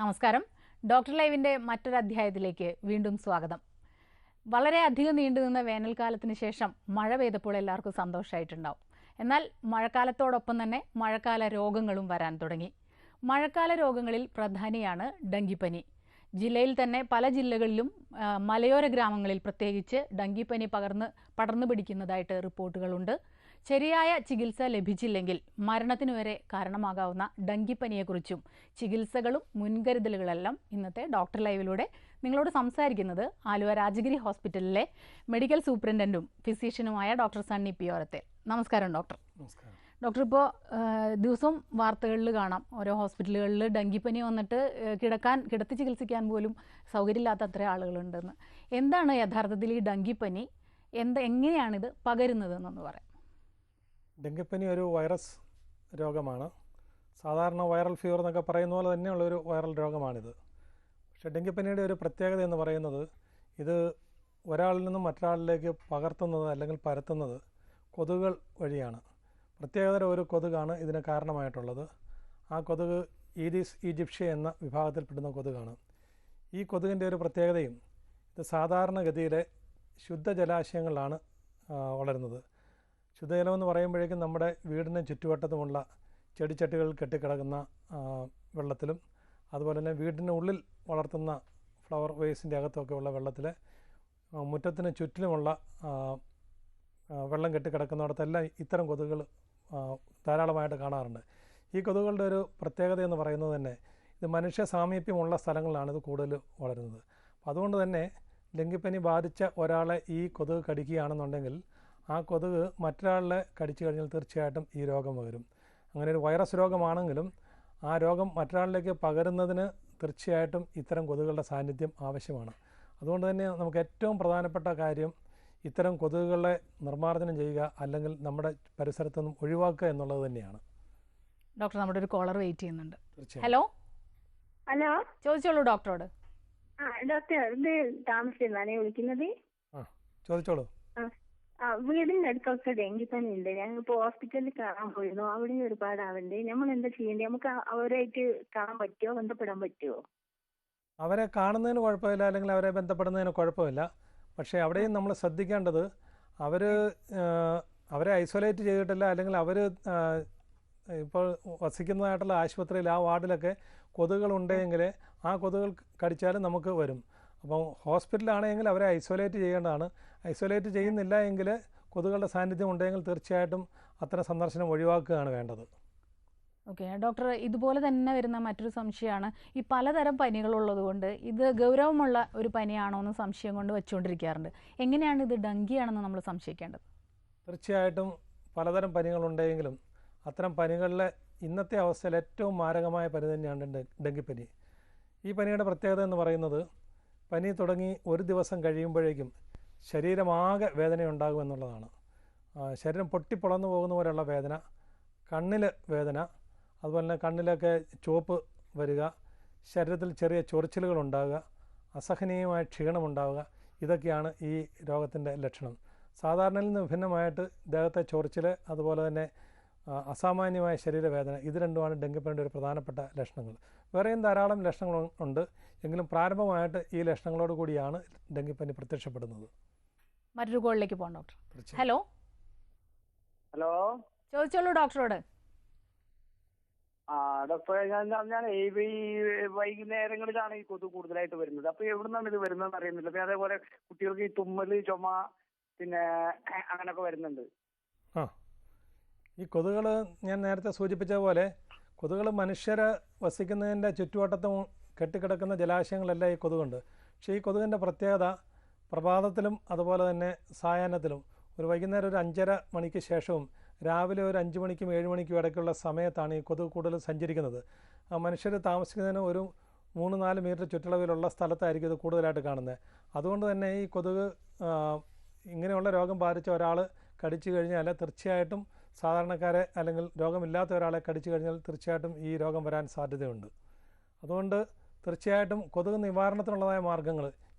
നമസ്കാരം. ഡോക്ടർ ലൈവിൻ്റെ മറ്റൊരു അധ്യായത്തിലേക്ക് വീണ്ടും സ്വാഗതം. വളരെ അധികം നീണ്ടുനിന്ന വേനൽക്കാലത്തിന് ശേഷം മഴ പെയ്തപ്പോൾ എല്ലാവർക്കും സന്തോഷമായിട്ടുണ്ടാവും. എന്നാൽ മഴക്കാലത്തോടൊപ്പം തന്നെ മഴക്കാല രോഗങ്ങളും വരാൻ തുടങ്ങി. മഴക്കാല രോഗങ്ങളിൽ പ്രധാനിയാണ് ഡെങ്കിപ്പനി. ജില്ലയിൽ തന്നെ പല ജില്ലകളിലും മലയോര ഗ്രാമങ്ങളിൽ പ്രത്യേകിച്ച് ഡെങ്കിപ്പനി പടർന്നു പിടിക്കുന്നതായിട്ട് റിപ്പോർട്ടുകളുണ്ട്. ശരിയായ ചികിത്സ ലഭിച്ചില്ലെങ്കിൽ മരണത്തിനു വരെ കാരണമാകാവുന്ന ഡെങ്കിപ്പനിയെക്കുറിച്ചും ചികിത്സകളും മുൻകരുതലുകളെല്ലാം ഇന്നത്തെ ഡോക്ടർ ലൈവിലൂടെ നിങ്ങളോട് സംസാരിക്കുന്നത് ആലുവ രാജഗിരി ഹോസ്പിറ്റലിലെ മെഡിക്കൽ സൂപ്രണ്ടന്റും ഫിസീഷ്യനുമായ ഡോക്ടർ സണ്ണി പി ഓരത്തെ. നമസ്കാരം ഡോക്ടർ. നമസ്കാരം ഡോക്ടർ. ഇപ്പോൾ ദിവസവും വാർത്തകളിൽ കാണാം ഓരോ ഹോസ്പിറ്റലുകളിൽ ഡെങ്കിപ്പനി വന്നിട്ട് കിടത്തി ചികിത്സിക്കാൻ പോലും സൗകര്യമില്ലാത്ത അത്ര ആളുകളുണ്ടെന്ന്. എന്താണ് യഥാർത്ഥത്തിൽ ഈ ഡെങ്കിപ്പനി, എങ്ങനെയാണിത് പകരുന്നതെന്നൊന്ന് പറയാം. ഡെങ്കിപ്പനി ഒരു വൈറസ് രോഗമാണ്. സാധാരണ വൈറൽ ഫീവർ എന്നൊക്കെ പറയുന്ന പോലെ തന്നെയുള്ളൊരു വൈറൽ രോഗമാണിത്. പക്ഷേ ഡെങ്കിപ്പനിയുടെ ഒരു പ്രത്യേകത എന്ന് പറയുന്നത് ഇത് ഒരാളിൽ നിന്നും മറ്റൊരാളിലേക്ക് പകർത്തുന്നത് അല്ലെങ്കിൽ പരത്തുന്നത് കൊതുകുകൾ വഴിയാണ്. പ്രത്യേകതര ഒരു കൊതുകാണ് ഇതിന് കാരണമായിട്ടുള്ളത്. ആ കൊതുക് ഈഡിസ് ഈജിപ്ഷ്യ എന്ന വിഭാഗത്തിൽപ്പെടുന്ന കൊതുകാണ്. ഈ കൊതുകിൻ്റെ ഒരു പ്രത്യേകതയും ഇത് സാധാരണഗതിയിലെ ശുദ്ധജലാശയങ്ങളിലാണ് വളരുന്നത്. ശുദ്ധജലമെന്ന് പറയുമ്പോഴേക്കും നമ്മുടെ വീടിന് ചുറ്റുവട്ടത്തുമുള്ള ചെടിച്ചട്ടികളിൽ കെട്ടിക്കിടക്കുന്ന വെള്ളത്തിലും അതുപോലെ തന്നെ വീടിന് ഉള്ളിൽ വളർത്തുന്ന ഫ്ലവർ വേസിൻ്റെ അകത്തൊക്കെ ഉള്ള വെള്ളത്തിൽ മുറ്റത്തിന് ചുറ്റിലുമുള്ള വെള്ളം കെട്ടിക്കിടക്കുന്നിടത്തെല്ലാം ഇത്തരം കൊതുകുകൾ ധാരാളമായിട്ട് കാണാറുണ്ട്. ഈ കൊതുകുകളുടെ ഒരു പ്രത്യേകത എന്ന് പറയുന്നത് തന്നെ ഇത് മനുഷ്യ സാമീപ്യമുള്ള സ്ഥലങ്ങളിലാണ് ഇത് കൂടുതൽ വളരുന്നത്. അപ്പോൾ അതുകൊണ്ട് തന്നെ ഡെങ്കിപ്പനി ബാധിച്ച ഒരാളെ ഈ കൊതുക് കടിക്കുകയാണെന്നുണ്ടെങ്കിൽ ആ കൊതുക് മറ്റൊരാളെ കടിച്ചു കഴിഞ്ഞാൽ തീർച്ചയായിട്ടും ഈ രോഗം വരും. അങ്ങനെ ഒരു വൈറസ് രോഗമാണെങ്കിലും ആ രോഗം മറ്റൊരാളിലേക്ക് പകരുന്നതിന് തീർച്ചയായിട്ടും ഇത്തരം കൊതുകുകളുടെ സാന്നിധ്യം ആവശ്യമാണ്. അതുകൊണ്ട് തന്നെ നമുക്ക് ഏറ്റവും പ്രധാനപ്പെട്ട കാര്യം ഇത്തരം കൊതുകുകളെ നിർമ്മാർജ്ജനം ചെയ്യുക, അല്ലെങ്കിൽ നമ്മുടെ പരിസരത്തു നിന്നും ഒഴിവാക്കുക എന്നുള്ളത് തന്നെയാണ്. ഡോക്ടർ, നമ്മുടെ ഒരു കോളർ വെയിറ്റ് ചെയ്യുന്നുണ്ട്. ഹലോ ഹലോ, ചോദിച്ചോളൂ ഡോക്ടറോട്. ഡോക്ടർ, ഇത് താമസിച്ചാണ് വിളിക്കുന്നത്. ചോദിച്ചോളൂ. വീടിന്റെ അടുത്തൊക്കെ ഡെങ്കിപ്പനി ഉണ്ട്. ഞങ്ങളിപ്പോ ഹോസ്പിറ്റലിൽ കാണാൻ പോയിരുന്നു. അവിടെ നിന്ന് ഒരുപാട് ആളുണ്ട്. നമ്മൾ എന്താ ചെയ്യേണ്ടത്? നമുക്ക് അവരായിട്ട് കാണാൻ പറ്റുമോ, ബന്ധപ്പെടാൻ പറ്റുമോ? അവരെ കാണുന്നതിന് കുഴപ്പമില്ല, അല്ലെങ്കിൽ അവരെ ബന്ധപ്പെടുന്നതിന് കുഴപ്പമില്ല. പക്ഷേ അവിടെയും നമ്മൾ ശ്രദ്ധിക്കേണ്ടത് അവരെ ഐസൊലേറ്റ് ചെയ്തിട്ടില്ല, അല്ലെങ്കിൽ അവർ ഇപ്പോൾ വസിക്കുന്നതായിട്ടുള്ള ആശുപത്രിയിൽ ആ വാർഡിലൊക്കെ കൊതുകുകളുണ്ടെങ്കിൽ ആ കൊതുകുകൾ കടിച്ചാലും നമുക്ക് വരും. അപ്പോൾ ഹോസ്പിറ്റലാണെങ്കിൽ അവരെ ഐസൊലേറ്റ് ചെയ്യേണ്ടതാണ്. ഐസൊലേറ്റ് ചെയ്യുന്നില്ല എങ്കിൽ കൊതുകുകളുടെ സാന്നിധ്യം ഉണ്ടെങ്കിൽ തീർച്ചയായിട്ടും അത്തരം സന്ദർശനം ഒഴിവാക്കുകയാണ് വേണ്ടത്. ഓക്കെ ഡോക്ടർ, ഇതുപോലെ തന്നെ വരുന്ന മറ്റൊരു സംശയമാണ് ഈ പലതരം പനികളുള്ളത് കൊണ്ട് ഇത് ഗൗരവമുള്ള ഒരു പനിയാണോ എന്ന് സംശയം കൊണ്ട് വെച്ചുകൊണ്ടിരിക്കാറുണ്ട്. എങ്ങനെയാണ് ഇത് ഡെങ്കിയാണെന്ന് നമ്മൾ സംശയിക്കേണ്ടത്? തീർച്ചയായിട്ടും പലതരം പനികളുണ്ടെങ്കിലും അത്തരം പനികളിലെ ഇന്നത്തെ അവസ്ഥയിൽ ഏറ്റവും മാരകമായ പനി തന്നെയാണ് ഡെങ്കിപ്പനി. ഈ പനിയുടെ പ്രത്യേകത എന്ന് പറയുന്നത് പനി തുടങ്ങി ഒരു ദിവസം കഴിയുമ്പോഴേക്കും ശരീരമാകെ വേദനയുണ്ടാകുമെന്നുള്ളതാണ്. ശരീരം പൊട്ടിപ്പൊളന്നു പോകുന്ന പോലെയുള്ള വേദന, കണ്ണിൽ വേദന, അതുപോലെ തന്നെ കണ്ണിലൊക്കെ ചുവപ്പ് വരിക, ശരീരത്തിൽ ചെറിയ ചൊറിച്ചിലുകൾ ഉണ്ടാവുക, അസഹനീയമായ ക്ഷീണമുണ്ടാവുക, ഇതൊക്കെയാണ് ഈ രോഗത്തിൻ്റെ ലക്ഷണം. സാധാരണയിൽ നിന്ന് വിഭിന്നമായിട്ട് ദേഹത്തെ ചൊറിച്ചിൽ, അതുപോലെ തന്നെ അസാമാന്യമായ ശരീരവേദന, ഇത് രണ്ടുമാണ് ഡെങ്കിപ്പനിയുടെ ഒരു പ്രധാനപ്പെട്ട ലക്ഷണങ്ങൾ. വേറെയും ധാരാളം ലക്ഷണങ്ങൾ ഉണ്ട്, എങ്കിലും പ്രാരംഭമായിട്ട് ഈ ലക്ഷണങ്ങളോട് കൂടിയാണ് ഡെങ്കിപ്പനി പ്രത്യക്ഷപ്പെടുന്നത്. മറ്റൊരു കോളിലേക്ക് പോകാം ഡോക്ടർ. ഹലോ ഹലോ, ചോദിച്ചോളൂ ഡോക്ടറോട്. ഡോക്ടറെ, ഞാൻ ഈ വൈകുന്നേരങ്ങളിലാണ് ഈ കൊതു കൂടുതലായിട്ട് വരുന്നത്. അപ്പൊ എവിടുന്നാണ് ഇത് വരുന്നതെന്ന് അറിയുന്നില്ല. പിന്നെ അതേപോലെ കുട്ടികൾക്ക് ഈ തുമ്മല്, ചുമ, പിന്നെ അങ്ങനെയൊക്കെ വരുന്നുണ്ട്. ഈ കൊതുകുകൾ ഞാൻ നേരത്തെ സൂചിപ്പിച്ച പോലെ കൊതുകുകൾ മനുഷ്യരെ വസിക്കുന്നതിൻ്റെ ചുറ്റുവട്ടത്തും കെട്ടിക്കിടക്കുന്ന ജലാശയങ്ങളെല്ലാം ഈ കൊതുകുണ്ട്. പക്ഷേ ഈ കൊതുകിൻ്റെ പ്രത്യേകത പ്രഭാതത്തിലും അതുപോലെ തന്നെ സായാഹ്നത്തിലും, ഒരു വൈകുന്നേരം ഒരു 5:30 മണിക്ക് ശേഷവും രാവിലെ ഒരു 5 മണിക്കും 7 മണിക്കും ഇടയ്ക്കുള്ള സമയത്താണ് ഈ കൊതുക് കൂടുതൽ സഞ്ചരിക്കുന്നത്. മനുഷ്യർ താമസിക്കുന്നതിന് ഒരു 3-4 മീറ്റർ ചുറ്റളവിലുള്ള സ്ഥലത്തായിരിക്കും ഇത് കൂടുതലായിട്ട് കാണുന്നത്. അതുകൊണ്ട് തന്നെ ഈ കൊതുക് ഇങ്ങനെയുള്ള രോഗം ബാധിച്ച ഒരാൾ കടിച്ചു കഴിഞ്ഞാൽ തീർച്ചയായിട്ടും സാധാരണക്കാരെ അല്ലെങ്കിൽ രോഗമില്ലാത്ത ഒരാളെ കടിച്ചു കഴിഞ്ഞാൽ തീർച്ചയായിട്ടും ഈ രോഗം വരാൻ സാധ്യതയുണ്ട്. അതുകൊണ്ട് തീർച്ചയായിട്ടും കൊതുക് നിവാരണത്തിനുള്ളതായ മാർഗ്ഗങ്ങൾ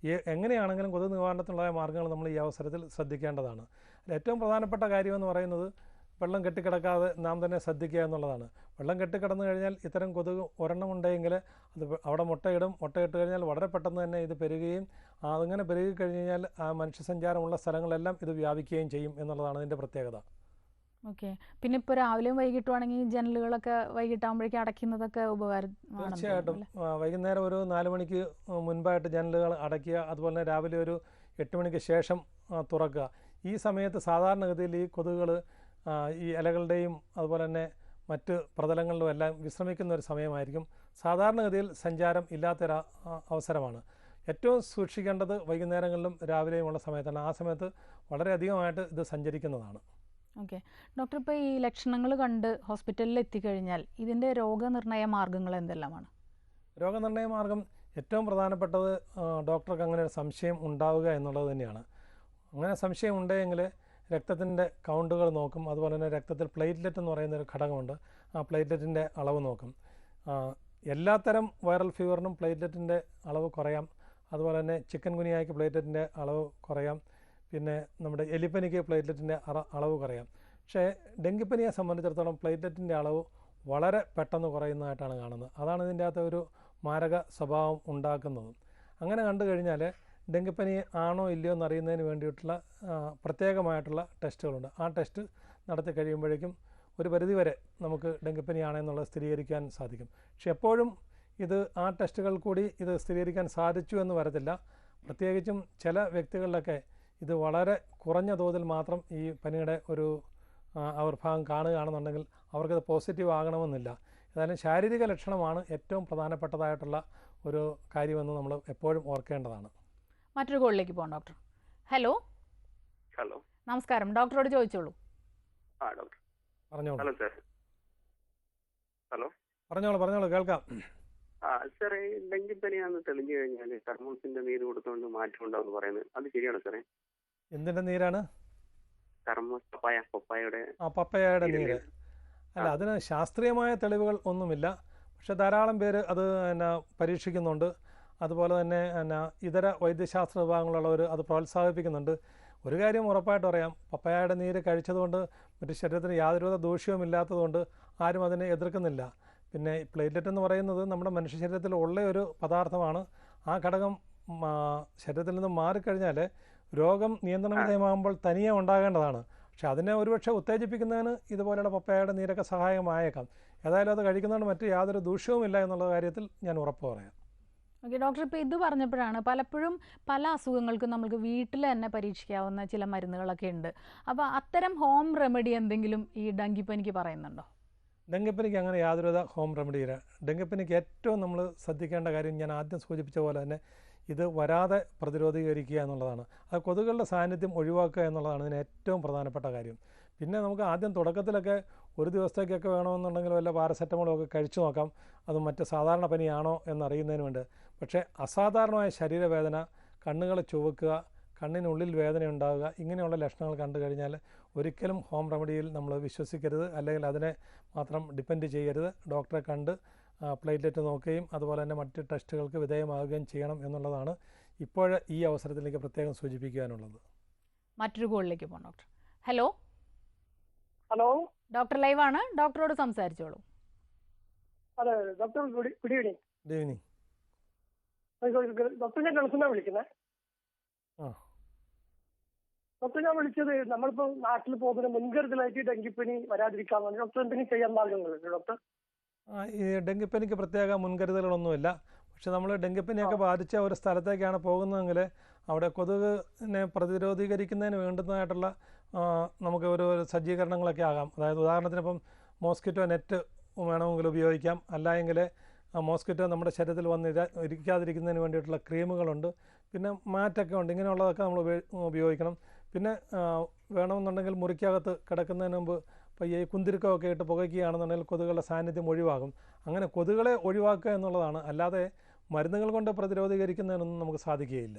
എങ്ങനെയാണെങ്കിലും കൊതുക് നിവാരണത്തിനുള്ളതായ മാർഗ്ഗങ്ങൾ നമ്മൾ ഈ അവസരത്തിൽ ശ്രദ്ധിക്കേണ്ടതാണ്. ഏറ്റവും പ്രധാനപ്പെട്ട കാര്യമെന്ന് പറയുന്നത് വെള്ളം കെട്ടിക്കിടക്കാതെ നാം തന്നെ ശ്രദ്ധിക്കുക എന്നുള്ളതാണ്. വെള്ളം കെട്ടിക്കിടന്നു കഴിഞ്ഞാൽ ഇത്തരം കൊതുക് ഒരെണ്ണം ഉണ്ടെങ്കിൽ അത് അവിടെ മുട്ടയിടും. മുട്ടയിട്ട് കഴിഞ്ഞാൽ വളരെ പെട്ടെന്ന് തന്നെ ഇത് പെരുകുകയും അങ്ങനെ പെരുകി കഴിഞ്ഞ് കഴിഞ്ഞാൽ ആ മനുഷ്യസഞ്ചാരമുള്ള സ്ഥലങ്ങളെല്ലാം ഇത് വ്യാപിക്കുകയും ചെയ്യും എന്നുള്ളതാണ് ഇതിൻ്റെ പ്രത്യേകത. ഓക്കെ. പിന്നെ ഇപ്പോൾ രാവിലെയും വൈകിട്ടുമാണെങ്കിൽ ജനലുകളൊക്കെ വൈകിട്ടാകുമ്പോഴേക്കും അടയ്ക്കുന്നതൊക്കെ ഉപകാരമാണ്. തീർച്ചയായിട്ടും വൈകുന്നേരം ഒരു 4 മണിക്ക് മുൻപായിട്ട് ജനലുകൾ അടയ്ക്കുക. അതുപോലെ തന്നെ രാവിലെ ഒരു 8 മണിക്ക് ശേഷം തുറക്കുക. ഈ സമയത്ത് സാധാരണഗതിയിൽ ഈ കൊതുകുകൾ ഈ ഇലകളുടെയും അതുപോലെ തന്നെ മറ്റ് പ്രതലങ്ങളിലും എല്ലാം വിശ്രമിക്കുന്ന ഒരു സമയമായിരിക്കും. സാധാരണഗതിയിൽ സഞ്ചാരം ഇല്ലാത്തൊരു അവസരമാണ്. ഏറ്റവും സൂക്ഷിക്കേണ്ടത് വൈകുന്നേരങ്ങളിലും രാവിലെയുമുള്ള സമയത്താണ്. ആ സമയത്ത് വളരെയധികമായിട്ട് ഇത് സഞ്ചരിക്കുന്നതാണ്. ഓക്കെ ഡോക്ടർ, ഇപ്പോൾ ഈ ലക്ഷണങ്ങൾ കണ്ട് ഹോസ്പിറ്റലിൽ എത്തിക്കഴിഞ്ഞാൽ ഇതിൻ്റെ രോഗനിർണയ മാർഗങ്ങൾ എന്തെല്ലാമാണ്? രോഗനിർണയ മാർഗം ഏറ്റവും പ്രധാനപ്പെട്ടത് ഡോക്ടർക്ക് അങ്ങനെ ഒരു സംശയം ഉണ്ടാവുക എന്നുള്ളത് തന്നെയാണ്. അങ്ങനെ സംശയം ഉണ്ടെങ്കിൽ രക്തത്തിൻ്റെ കൗണ്ടുകൾ നോക്കും. അതുപോലെ തന്നെ രക്തത്തിൽ പ്ലേറ്റ്ലെറ്റ് എന്ന് പറയുന്നൊരു ഘടകമുണ്ട്. ആ പ്ലേറ്റ്ലെറ്റിൻ്റെ അളവ് നോക്കും. എല്ലാത്തരം വൈറൽ ഫീവറിനും പ്ലേറ്റ്ലെറ്റിൻ്റെ അളവ് കുറയാം. അതുപോലെ തന്നെ ചിക്കൻ ഗുനിയയ്ക്ക് പ്ലേറ്റ്ലെറ്റിൻ്റെ അളവ് കുറയാം. പിന്നെ നമ്മുടെ എലിപ്പനിക്ക് പ്ലേറ്റ്ലെറ്റിൻ്റെ അളവ് കുറയാം. പക്ഷേ ഡെങ്കിപ്പനിയെ സംബന്ധിച്ചിടത്തോളം പ്ലേറ്റ്ലെറ്റിൻ്റെ അളവ് വളരെ പെട്ടെന്ന് കുറയുന്നതായിട്ടാണ് കാണുന്നത്. അതാണ് ഇതിൻ്റെ അകത്ത് ഒരു മാരക സ്വഭാവം ഉണ്ടാക്കുന്നതും. അങ്ങനെ കണ്ടു കഴിഞ്ഞാൽ ഡെങ്കിപ്പനി ആണോ ഇല്ലയോ എന്നറിയുന്നതിന് വേണ്ടിയിട്ടുള്ള പ്രത്യേകമായിട്ടുള്ള ടെസ്റ്റുകളുണ്ട്. ആ ടെസ്റ്റ് നടത്തി കഴിയുമ്പോഴേക്കും ഒരു പരിധിവരെ നമുക്ക് ഡെങ്കിപ്പനി ആണെന്നുള്ളത് സ്ഥിരീകരിക്കാൻ സാധിക്കും. പക്ഷെ എപ്പോഴും ഇത് ആ ടെസ്റ്റുകൾ കൂടി ഇത് സ്ഥിരീകരിക്കാൻ സാധിച്ചു എന്ന് വരത്തില്ല. പ്രത്യേകിച്ചും ചില വ്യക്തികളിലൊക്കെ ഇത് വളരെ കുറഞ്ഞ തോതിൽ മാത്രം ഈ പനിയുടെ ഒരു ആവിർഭാവം കാണുകയാണെന്നുണ്ടെങ്കിൽ അവർക്കത് പോസിറ്റീവ് ആകണമെന്നില്ല. ഏതായാലും ശാരീരിക ലക്ഷണമാണ് ഏറ്റവും പ്രധാനപ്പെട്ടതായിട്ടുള്ള ഒരു കാര്യമെന്ന് നമ്മൾ എപ്പോഴും ഓർക്കേണ്ടതാണ്. മറ്റൊരു കോളിലേക്ക് പോകാം ഡോക്ടർ. ഹലോ. ഹലോ, നമസ്കാരം. ഡോക്ടറോട് ചോദിച്ചോളൂ. ഡോക്ടർ പറഞ്ഞോളൂ. Hello sir. ഹലോ, പറഞ്ഞോളൂ കേൾക്കാം. സാറേ, ഡെങ്കിപ്പനിയാണെന്ന് തെളിഞ്ഞു കഴിഞ്ഞാൽ തെർമോസിന്റെ നീര് കൊടുത്തുകൊണ്ട് മാറ്റം ഉണ്ടാവും പറയുന്നത്, അത് ശരിയാണോ സാറേ? എന്തിൻ്റെ നീരാണ്? തെർമോസ് പപ്പായയുടെ പപ്പയയുടെ നീര്. അല്ല, അതിന് ശാസ്ത്രീയമായ തെളിവുകൾ ഒന്നുമില്ല. പക്ഷെ ധാരാളം പേര് അത് പരീക്ഷിക്കുന്നുണ്ട്. അതുപോലെ തന്നെ ഇതര വൈദ്യശാസ്ത്ര വിഭാഗങ്ങളുള്ളവർ അത് പ്രോത്സാഹിപ്പിക്കുന്നുണ്ട്. ഒരു കാര്യം ഉറപ്പായിട്ട് പറയാം, പപ്പയയുടെ നീര് കഴിച്ചതുകൊണ്ട് മറ്റ് ശരീരത്തിന് യാതൊരുവിധ ദൂഷ്യവും ഇല്ലാത്തതുകൊണ്ട് ആരും അതിനെ എതിർക്കുന്നില്ല. പിന്നെ പ്ലേറ്റ്ലെറ്റ് എന്ന് പറയുന്നത് നമ്മുടെ മനുഷ്യ ശരീരത്തിൽ ഉള്ള ഒരു പദാർത്ഥമാണ്. ആ ഘടകം ശരീരത്തിൽ നിന്ന് മാറിക്കഴിഞ്ഞാൽ രോഗം നിയന്ത്രണ വിധേയമാകുമ്പോൾ തനിയെ ഉണ്ടാകേണ്ടതാണ്. പക്ഷെ അതിനെ ഒരുപക്ഷെ ഉത്തേജിപ്പിക്കുന്നതിന് ഇതുപോലെയുള്ള പപ്പയയുടെ നീരൊക്കെ സഹായമായേക്കാം. ഏതായാലും അത് കഴിക്കുന്നതുകൊണ്ട് മറ്റ് യാതൊരു ദൂഷ്യവുമില്ല എന്നുള്ള കാര്യത്തിൽ ഞാൻ ഉറപ്പ് പറയാം. ഓക്കെ ഡോക്ടർ, ഇപ്പോൾ ഇത് പറഞ്ഞപ്പോഴാണ് പലപ്പോഴും പല അസുഖങ്ങൾക്കും നമുക്ക് വീട്ടിൽ തന്നെ പരീക്ഷിക്കാവുന്ന ചില മരുന്നുകളൊക്കെ ഉണ്ട്. അപ്പോൾ അത്തരം ഹോം റെമഡി എന്തെങ്കിലും ഈ ഡെങ്കിപ്പനിക്ക് പറയുന്നുണ്ടോ? ഡെങ്കിപ്പനിക്ക് അങ്ങനെ യാതൊരുവിധ ഹോം റെമഡിയില്ല. ഡെങ്കിപ്പനിക്ക് ഏറ്റവും നമ്മൾ ശ്രദ്ധിക്കേണ്ട കാര്യം ഞാൻ ആദ്യം സൂചിപ്പിച്ച പോലെ തന്നെ ഇത് വരാതെ പ്രതിരോധീകരിക്കുക എന്നുള്ളതാണ്. അത് കൊതുകുകളുടെ സാന്നിധ്യം ഒഴിവാക്കുക എന്നുള്ളതാണ് ഇതിന് ഏറ്റവും പ്രധാനപ്പെട്ട കാര്യം. പിന്നെ നമുക്ക് ആദ്യം തുടക്കത്തിലൊക്കെ ഒരു ദിവസത്തേക്കൊക്കെ വേണമെന്നുണ്ടെങ്കിൽ വല്ല പാരസെറ്റമോളും ഒക്കെ കഴിച്ചു നോക്കാം, അത് മറ്റ് സാധാരണ പനിയാണോ എന്നറിയുന്നതിന് വേണ്ടി. പക്ഷേ അസാധാരണമായ ശരീരവേദന, കണ്ണുകൾ ചുവക്കുക, കണ്ണിനുള്ളിൽ വേദന ഉണ്ടാവുക, ഇങ്ങനെയുള്ള ലക്ഷണങ്ങൾ കണ്ടു കഴിഞ്ഞാൽ ഒരിക്കലും ഹോം റെമഡിയിൽ നമ്മൾ വിശ്വസിക്കരുത്, അല്ലെങ്കിൽ അതിനെ മാത്രം ഡിപ്പെൻഡ് ചെയ്യരുത്. ഡോക്ടറെ കണ്ട് പ്ലേറ്റ്ലെറ്റ് നോക്കുകയും അതുപോലെ തന്നെ മറ്റ് ടെസ്റ്റുകൾക്ക് വിധേയമാവുകയും ചെയ്യണം എന്നുള്ളതാണ് ഇപ്പോൾ ഈ അവസരത്തിലേക്ക് പ്രത്യേകം സൂചിപ്പിക്കാനുള്ളത്. മറ്റൊരു കോളിലേക്ക് പോകാം ഡോക്ടർ. ഹലോ. ഹലോ, ഡോക്ടർ ലൈവാണ്, ഡോക്ടറോട് സംസാരിച്ചോളൂ. അതെ doctor, good evening. Good evening. Doctor, ഞാൻ ഗൾഫിൽ നിന്നാണ് വിളിക്കുന്നത്. ഡോക്ടർ, ഞാൻ വിളിച്ചത് നമ്മളിപ്പോൾ നാട്ടിൽ പോകുന്ന മുൻകരുതലായിട്ട് ഡെങ്കിപ്പനി വരാതിരിക്കാൻ വേണ്ടി ഡോക്ടർ എന്തെങ്കിലും ചെയ്യാൻ മാർഗങ്ങളുണ്ട് ഡോക്ടർ? ഈ ഡെങ്കിപ്പനിക്ക് പ്രത്യേക മുൻകരുതലുകളൊന്നുമില്ല. പക്ഷെ നമ്മൾ ഡെങ്കിപ്പനിയൊക്കെ ബാധിച്ച ഒരു സ്ഥലത്തേക്കാണ് പോകുന്നതെങ്കിൽ അവിടെ കൊതുകിനെ പ്രതിരോധീകരിക്കുന്നതിന് വേണ്ടുന്നതായിട്ടുള്ള നമുക്ക് ഒരു സജ്ജീകരണങ്ങളൊക്കെ ആകാം. അതായത് ഉദാഹരണത്തിന് ഇപ്പം മോസ്കിറ്റോ നെറ്റ് വേണമെങ്കിൽ ഉപയോഗിക്കാം. അല്ലെങ്കിൽ മോസ്കിറ്റോ നമ്മുടെ ശരീരത്തിൽ വന്ന് ഇരിക്കാതിരിക്കുന്നതിന് വേണ്ടിയിട്ടുള്ള ക്രീമുകളുണ്ട്. പിന്നെ മാറ്റൊക്കെ ഉണ്ട്. ഇങ്ങനെയുള്ളതൊക്കെ നമ്മൾ ഉപയോഗിക്കണം. പിന്നെ വേണമെന്നുണ്ടെങ്കിൽ മുറിക്കകത്ത് കിടക്കുന്നതിന് മുമ്പ് ഇപ്പോൾ ഈ കുന്തിരുക്കമൊക്കെ ഇട്ട് പുകയ്ക്കുകയാണെന്നുണ്ടെങ്കിൽ കൊതുകുകളുടെ സാന്നിധ്യം ഒഴിവാകും. അങ്ങനെ കൊതുകുകളെ ഒഴിവാക്കുക എന്നുള്ളതാണ്. അല്ലാതെ മരുന്നുകൾ കൊണ്ട് പ്രതിരോധീകരിക്കുന്നതിനൊന്നും നമുക്ക് സാധിക്കുകയില്ല.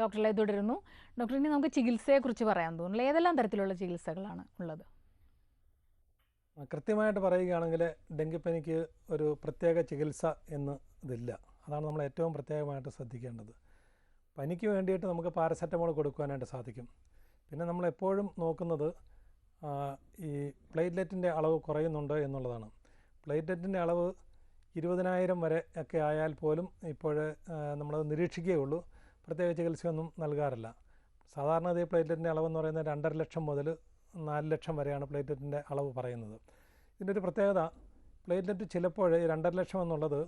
ഡോക്ടറെ തുടരുന്നു. ഡോക്ടറിന് നമുക്ക് ചികിത്സയെക്കുറിച്ച് പറയാൻ തോന്നുന്നു. ഏതെല്ലാം തരത്തിലുള്ള ചികിത്സകളാണ് ഉള്ളത്? കൃത്യമായിട്ട് പറയുകയാണെങ്കിൽ ഡെങ്കിപ്പനിക്ക് ഒരു പ്രത്യേക ചികിത്സ എന്ന് ഇതില്ല. അതാണ് നമ്മൾ ഏറ്റവും പ്രത്യേകമായിട്ട് ശ്രദ്ധിക്കേണ്ടത്. പനിക്ക് വേണ്ടിയിട്ട് നമുക്ക് പാരസെറ്റമോൾ കൊടുക്കുവാനായിട്ട് സാധിക്കും. പിന്നെ നമ്മളെപ്പോഴും നോക്കുന്നത് ഈ പ്ലേറ്റ്ലെറ്റിൻ്റെ അളവ് കുറയുന്നുണ്ട് എന്നുള്ളതാണ്. പ്ലേറ്റ്ലെറ്റിൻ്റെ അളവ് 20,000 വരെ ഒക്കെ ആയാൽ പോലും ഇപ്പോൾ നമ്മളത് നിരീക്ഷിക്കുകയുള്ളൂ, പ്രത്യേക ചികിത്സയൊന്നും നൽകാറില്ല. സാധാരണ ഈ പ്ലേറ്റ്ലെറ്റിൻ്റെ അളവെന്ന് പറയുന്നത് 2.5 ലക്ഷം മുതൽ 4 ലക്ഷം വരെയാണ് പ്ലേറ്റ്ലെറ്റിൻ്റെ അളവ് പറയുന്നത്. ഇതിൻ്റെ ഒരു പ്രത്യേകത, പ്ലേറ്റ്ലെറ്റ് ചിലപ്പോൾ 2.5 ലക്ഷം എന്നുള്ളത്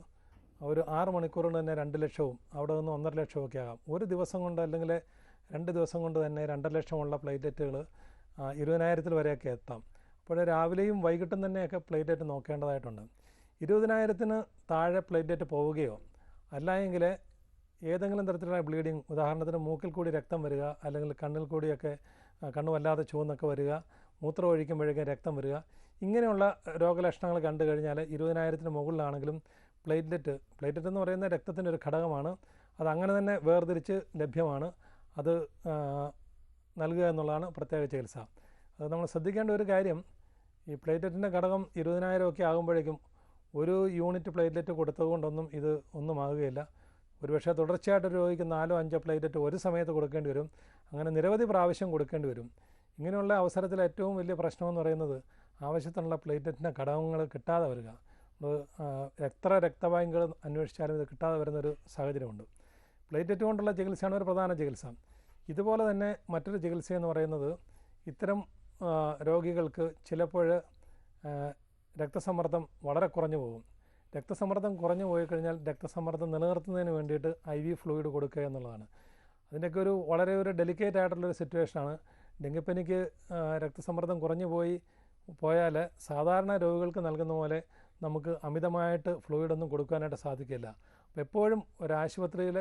ഒരു 6 മണിക്കൂർ കൊണ്ട് തന്നെ 2 ലക്ഷവും അവിടെ നിന്ന് 1.5 ലക്ഷവും ഒക്കെ ആകാം. ഒരു ദിവസം കൊണ്ട് അല്ലെങ്കിൽ 2 ദിവസം കൊണ്ട് തന്നെ 2.5 ലക്ഷമുള്ള പ്ലേറ്റ്ലെറ്റുകൾ 20,000 വരെയൊക്കെ എത്താം. അപ്പോൾ രാവിലെയും വൈകിട്ടും തന്നെയൊക്കെ പ്ലേറ്റ്ലെറ്റ് നോക്കേണ്ടതായിട്ടുണ്ട്. 20,000 താഴെ പ്ലേറ്റ്ലെറ്റ് പോവുകയോ അല്ലായെങ്കിൽ ഏതെങ്കിലും തരത്തിലുള്ള ബ്ലീഡിങ്, ഉദാഹരണത്തിന് മൂക്കിൽ കൂടി രക്തം വരിക, അല്ലെങ്കിൽ കണ്ണിൽ കൂടിയൊക്കെ കണ്ണ് വല്ലാതെ ചുവന്നൊക്കെ വരിക, മൂത്രം ഒഴിക്കുമ്പോഴേക്കും രക്തം വരിക, ഇങ്ങനെയുള്ള രോഗലക്ഷണങ്ങൾ കണ്ടു കഴിഞ്ഞാൽ 20,000 മുകളിലാണെങ്കിലും പ്ലേറ്റ്ലെറ്റ് എന്ന് പറയുന്ന രക്തത്തിൻ്റെ ഒരു ഘടകമാണ്, അത് അങ്ങനെ തന്നെ വേർതിരിച്ച് ലഭ്യമാണ്, അത് നൽകുക എന്നുള്ളതാണ് പ്രത്യേക ചികിത്സ. അത് നമ്മൾ ശ്രദ്ധിക്കേണ്ട ഒരു കാര്യം, ഈ പ്ലേറ്റ്ലെറ്റിൻ്റെ ഘടകം 20,000 ഒക്കെ ആകുമ്പോഴേക്കും ഒരു യൂണിറ്റ് പ്ലേറ്റ്ലെറ്റ് കൊടുത്തതുകൊണ്ടൊന്നും ഇത് ഒന്നും ആകുകയില്ല. ഒരുപക്ഷെ തുടർച്ചയായിട്ട് രോഗിക്ക് 4-5 പ്ലേറ്റ്ലെറ്റ് ഒരു സമയത്ത് കൊടുക്കേണ്ടി വരും, അങ്ങനെ നിരവധി പ്രാവശ്യം കൊടുക്കേണ്ടി വരും. ഇങ്ങനെയുള്ള അവസരത്തിൽ ഏറ്റവും വലിയ പ്രശ്നമെന്ന് പറയുന്നത് ആവശ്യത്തിനുള്ള പ്ലേറ്റ്ലെറ്റിൻ്റെ ഘടകങ്ങൾ കിട്ടാതെ വരിക. എത്ര രക്തബാങ്കുകൾ അന്വേഷിച്ചാലും ഇത് കിട്ടാതെ വരുന്നൊരു സാഹചര്യമുണ്ട്. പ്ലേറ്റ്ലെറ്റ് കൊണ്ടുള്ള ചികിത്സയാണ് ഒരു പ്രധാന ചികിത്സ. ഇതുപോലെ തന്നെ മറ്റൊരു ചികിത്സയെന്ന് പറയുന്നത്, ഇത്തരം രോഗികൾക്ക് ചിലപ്പോൾ രക്തസമ്മർദ്ദം വളരെ കുറഞ്ഞു പോകും. രക്തസമ്മർദ്ദം കുറഞ്ഞു പോയി കഴിഞ്ഞാൽ രക്തസമ്മർദ്ദം നിലനിർത്തുന്നതിന് വേണ്ടിയിട്ട് IV ഫ്ലൂയിഡ് കൊടുക്കുക എന്നുള്ളതാണ്. അതിൻ്റെയൊക്കെ വളരെ ഒരു ഡെലിക്കേറ്റ് ആയിട്ടുള്ളൊരു സിറ്റുവേഷനാണ്. ഡെങ്കിപ്പനിക്ക് രക്തസമ്മർദ്ദം കുറഞ്ഞു പോയാൽ സാധാരണ രോഗികൾക്ക് നൽകുന്ന പോലെ നമുക്ക് അമിതമായിട്ട് ഫ്ലൂയിഡൊന്നും കൊടുക്കാനായിട്ട് സാധിക്കില്ല. അപ്പോൾ എപ്പോഴും ഒരാശുപത്രിയിൽ